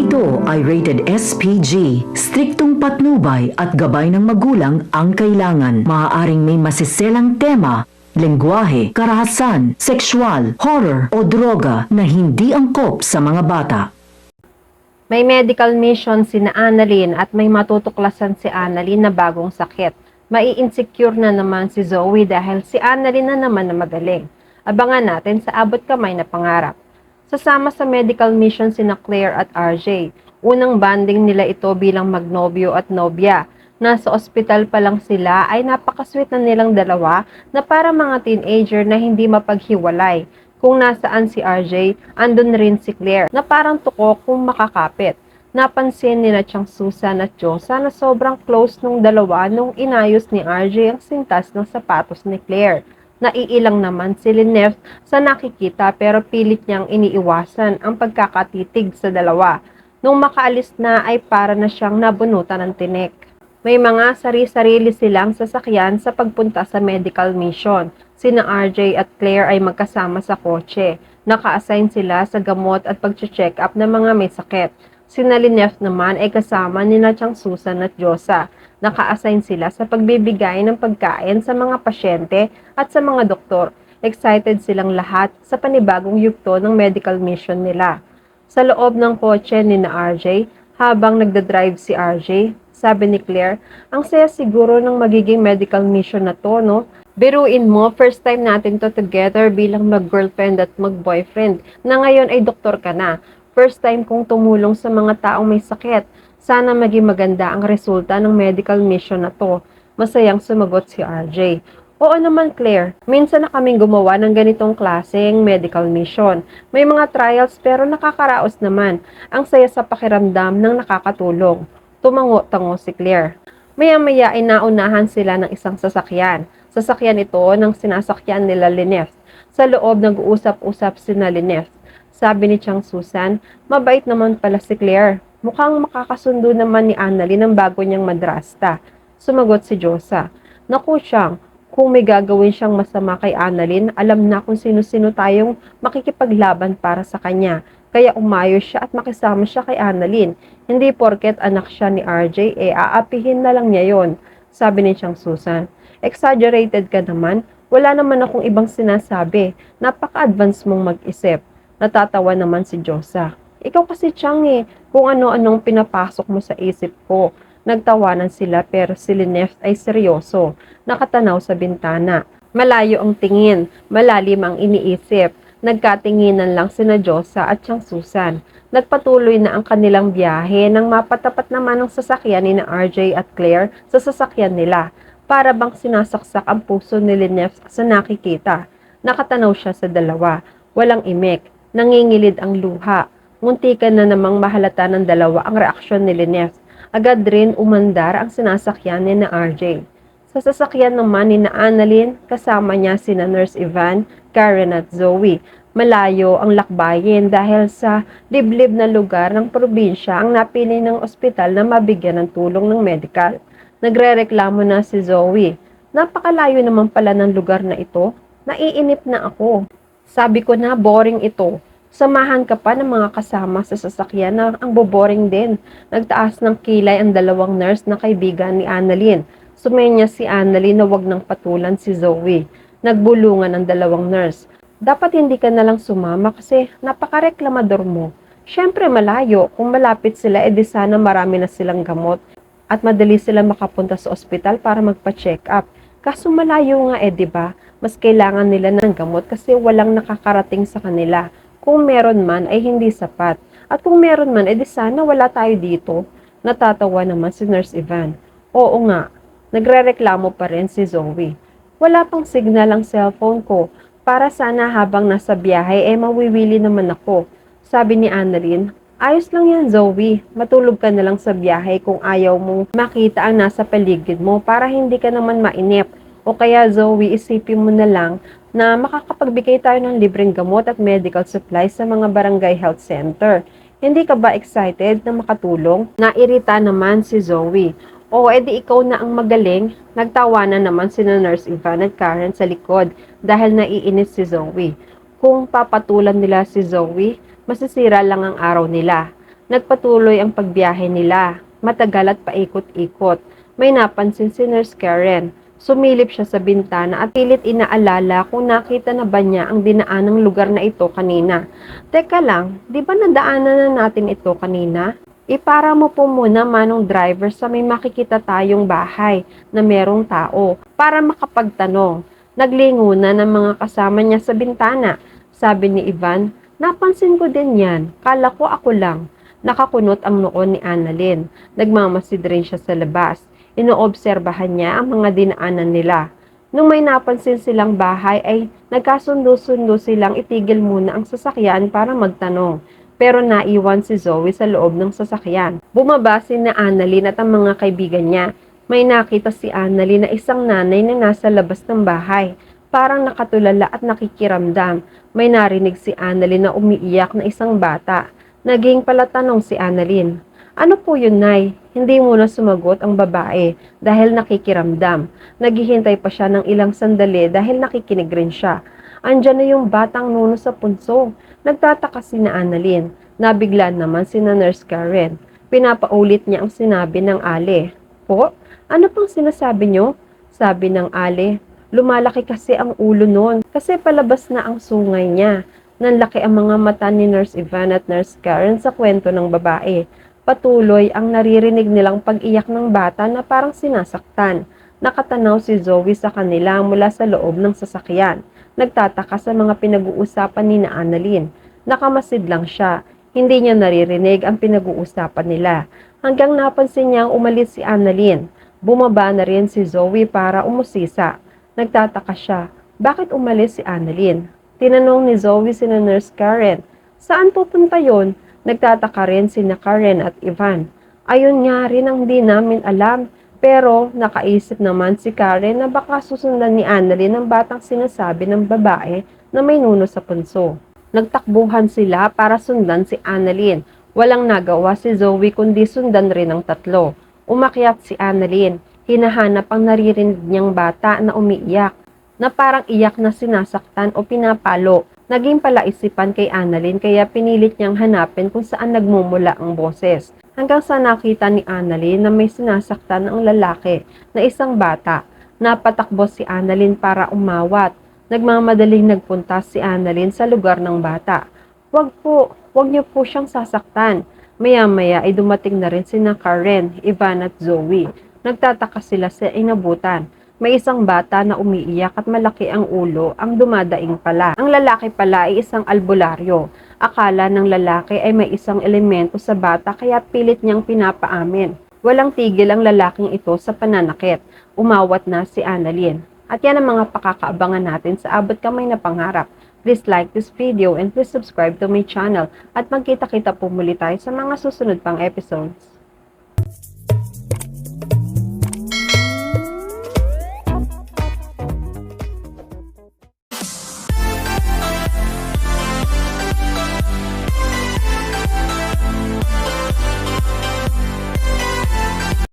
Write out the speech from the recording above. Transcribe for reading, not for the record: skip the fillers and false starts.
ito ay rated SPG. Striktong patnubay at gabay ng magulang ang kailangan. Maaaring may masiselang tema, lengguwahe, karahasan, sexual, horror o droga na hindi angkop sa mga bata. May medical mission si Annalyn at may matutuklasan si Annalyn na bagong sakit. Mai-insecure na naman si Zoe dahil si Annalyn na naman na magaling. Abangan natin sa abot kamay na pangarap. Sasama sa medical mission sina Claire at RJ. Unang banding nila ito bilang magnobyo at nobya. Nasa ospital pa lang sila ay napakasweet na nilang dalawa na para mga teenager na hindi mapaghiwalay. Kung nasaan si RJ, andun rin si Claire na parang tuko kung makakapit. Napansin nila Chang Susan at Josa na sobrang close nung dalawa nung inayos ni RJ ang sintas ng sapatos ni Claire. Naiilang naman si Lynette sa nakikita pero pilit niyang iniiwasan ang pagkakatitig sa dalawa. Nung makaalis na ay para na siyang nabunutan ng tinik. May mga sari-sarili silang sasakyan sa pagpunta sa medical mission. Sina RJ at Claire ay magkasama sa kotse. Naka-assign sila sa gamot at pag-check up ng mga may sakit. Sina Lynette naman ay kasama ni Chang Susan at Josa. Naka-assign sila sa pagbibigay ng pagkain sa mga pasyente at sa mga doktor. Excited silang lahat sa panibagong yugto ng medical mission nila. Sa loob ng kotse ni RJ, habang nagdadrive si RJ, sabi ni Claire, ang saya siguro ng magiging medical mission na to, no? Biruin mo, first time natin to together bilang mag-girlfriend at mag-boyfriend, na ngayon ay doktor ka na. First time kong tumulong sa mga taong may sakit. Sana maging maganda ang resulta ng medical mission na to. Masayang sumagot si RJ. Oo naman Claire, minsan na kaming gumawa ng ganitong klaseng medical mission. May mga trials pero nakakaraos naman. Ang saya sa pakiramdam ng nakakatulong. Tumango-tango si Claire. Maya-maya ay naunahan sila ng isang sasakyan. Sasakyan ito ng sinasakyan nila Lynette. Sa loob nag-uusap-usap sina Lynette. Sabi ni Chang Susan, mabait naman pala si Claire. Mukhang makakasundo naman ni Annalyn ang bago niyang madrasta. Sumagot si Josa. Naku Chang, kung may gagawin siyang masama kay Annalyn, alam na kung sino-sino tayong makikipaglaban para sa kanya. Kaya umayos siya at makisama siya kay Annalyn. Hindi porket anak siya ni RJ, aapihin na lang niya yon, sabi ni Chang Susan. Exaggerated ka naman, wala naman akong ibang sinasabi. Napaka-advance mong mag-isip. Natatawa naman si Josa. Ikaw kasi Chang kung ano-anong pinapasok mo sa isip ko. Nagtawanan sila pero si Lynette ay seryoso. Nakatanaw sa bintana. Malayo ang tingin, malalim ang iniisip. Nagkatinginan lang sina Josa at Chang Susan. Nagpatuloy na ang kanilang biyahe nang mapatapat naman ang sasakyan ni RJ at Claire sa sasakyan nila. Para bang sinasaksak ang puso ni Lynette sa nakikita. Nakatanaw siya sa dalawa. Walang imik. Nangingilid ang luha. Muntikan na namang mahalata ng dalawa ang reaksyon ni Lynette. Agad rin umandar ang sinasakyan ni RJ. Sa sasakyan naman ni Annalyn, kasama niya sina Nurse Ivan, Karen at Zoe. Malayo ang lakbayin dahil sa liblib na lugar ng probinsya ang napili ng ospital na mabigyan ng tulong ng medical. Nagrereklamo na si Zoe. Napakalayo naman pala ng lugar na ito. Naiinip na ako. Sabi ko na boring ito. Samahan ka pa ng mga kasama sa sasakyan na ang boboring din. Nagtaas ng kilay ang dalawang nurse na kaibigan ni Annalyn. Sumenya si Annalyn na wag nang patulan si Zoe. Nagbulungan ang dalawang nurse. Dapat hindi ka nalang sumama kasi napakareklamador mo. Siyempre malayo. Kung malapit sila, edi sana marami na silang gamot at madali sila makapunta sa ospital para magpa-check up. Kaso malayo nga diba? Mas kailangan nila ng gamot kasi walang nakakarating sa kanila. Kung meron man ay hindi sapat. At kung meron man, edi sana wala tayo dito. Natatawa naman si Nurse Ivan. Oo nga, nagrereklamo pa rin si Zoe. Wala pang signal ang cellphone ko. Para sana habang nasa biyahe mawiwili naman ako. Sabi ni Annalyn, ayos lang yan Zoe. Matulog ka na lang sa biyahe kung ayaw mong makita ang nasa paligid mo para hindi ka naman mainip. O kaya Zoe, isipin mo na lang na makakapagbigay tayo ng libreng gamot at medical supplies sa mga barangay health center. Hindi ka ba excited na makatulong? Nairita naman si Zoe. O edi ikaw na ang magaling. Nagtawanan naman si Nurse Ivan at Karen sa likod dahil naiinis si Zoe. Kung papatulan nila si Zoe, masisira lang ang araw nila. Nagpatuloy ang pagbiyahe nila. Matagal at paikot-ikot. May napansin si Nurse Karen. Sumilip siya sa bintana at pilit inaalala kung nakita na ba niya ang dinaanang lugar na ito kanina. Teka lang, di ba nadaanan na natin ito kanina? Ipara mo po muna, manong driver, sa may makikita tayong bahay na merong tao para makapagtanong. Naglingunan ng mga kasama niya sa bintana. Sabi ni Ivan, napansin ko din yan. Kala ko ako lang. Nakakunot ang noo ni Annalyn. Nagmamasid rin siya sa labas. Inoobserbahan niya ang mga dinaanan nila. Nung may napansin silang bahay ay nagkasundo-sundo silang itigil muna ang sasakyan para magtanong. Pero naiwan si Zoe sa loob ng sasakyan. Bumaba si na Annalyn at ang mga kaibigan niya. May nakita si Annalyn na isang nanay na nasa labas ng bahay. Parang nakatulala at nakikiramdam. May narinig si Annalyn na umiiyak na isang bata. Naging palatanong si Annalyn. Ano po yun, Nay? Hindi muna sumagot ang babae dahil nakikiramdam. Naghihintay pa siya ng ilang sandali dahil nakikinig rin siya. Andyan na yung batang nuno sa punso. Nagtataka si na Annalyn. Nabigla naman si na Nurse Karen. Pinapaulit niya ang sinabi ng Ale. Po? Ano pang sinasabi niyo? Sabi ng Ale. Lumalaki kasi ang ulo noon kasi palabas na ang sungay niya. Nanlaki ang mga mata ni Nurse Ivan at Nurse Karen sa kwento ng babae. Patuloy ang naririnig nilang pag-iyak ng bata na parang sinasaktan. Nakatanaw si Zoe sa kanila mula sa loob ng sasakyan. Nagtataka sa mga pinag-uusapan ni na Annalyn. Nakamasid lang siya. Hindi niya naririnig ang pinag-uusapan nila. Hanggang napansin niyang umalis si Annalyn. Bumaba na rin si Zoe para umusisa. Nagtataka siya. Bakit umalis si Annalyn? Tinanong ni Zoe si na Nurse Karen. Saan pupunta yon? Nagtataka rin si na Karen at Ivan. Ayun nga rin ang di namin alam. Pero nakaisip naman si Karen na baka susundan ni Annalyn ang batang sinasabi ng babae na may nuno sa punso. Nagtakbuhan sila para sundan si Annalyn. Walang nagawa si Zoe kundi sundan rin ang tatlo. Umakyat si Annalyn. Hinahanap ang naririnig niyang bata na umiiyak, na parang iyak na sinasaktan o pinapalo. Naging palaisipan kay Annalyn kaya pinilit niyang hanapin kung saan nagmumula ang boses. Hanggang sa nakita ni Annalyn na may sinasaktan ang lalaki na isang bata. Napatakbo si Annalyn para umawat. Nagmamadaling nagpunta si Annalyn sa lugar ng bata. Wag niyo po siyang sasaktan. Maya-maya ay dumating na rin sina Karen, Ivan at Zoe. Nagtataka sila sa inabutan. May isang bata na umiiyak at malaki ang ulo ang dumadaing pala. Ang lalaki pala ay isang albularyo. Akala ng lalaki ay may isang elemento sa bata kaya pilit niyang pinapaamin. Walang tigil ang lalaking ito sa pananakit. Umawat na si Annalyn. At yan ang mga pakakaabangan natin sa Abot Kamay na Pangarap. Please like this video and please subscribe to my channel at magkita-kita po muli tayo sa mga susunod pang episodes.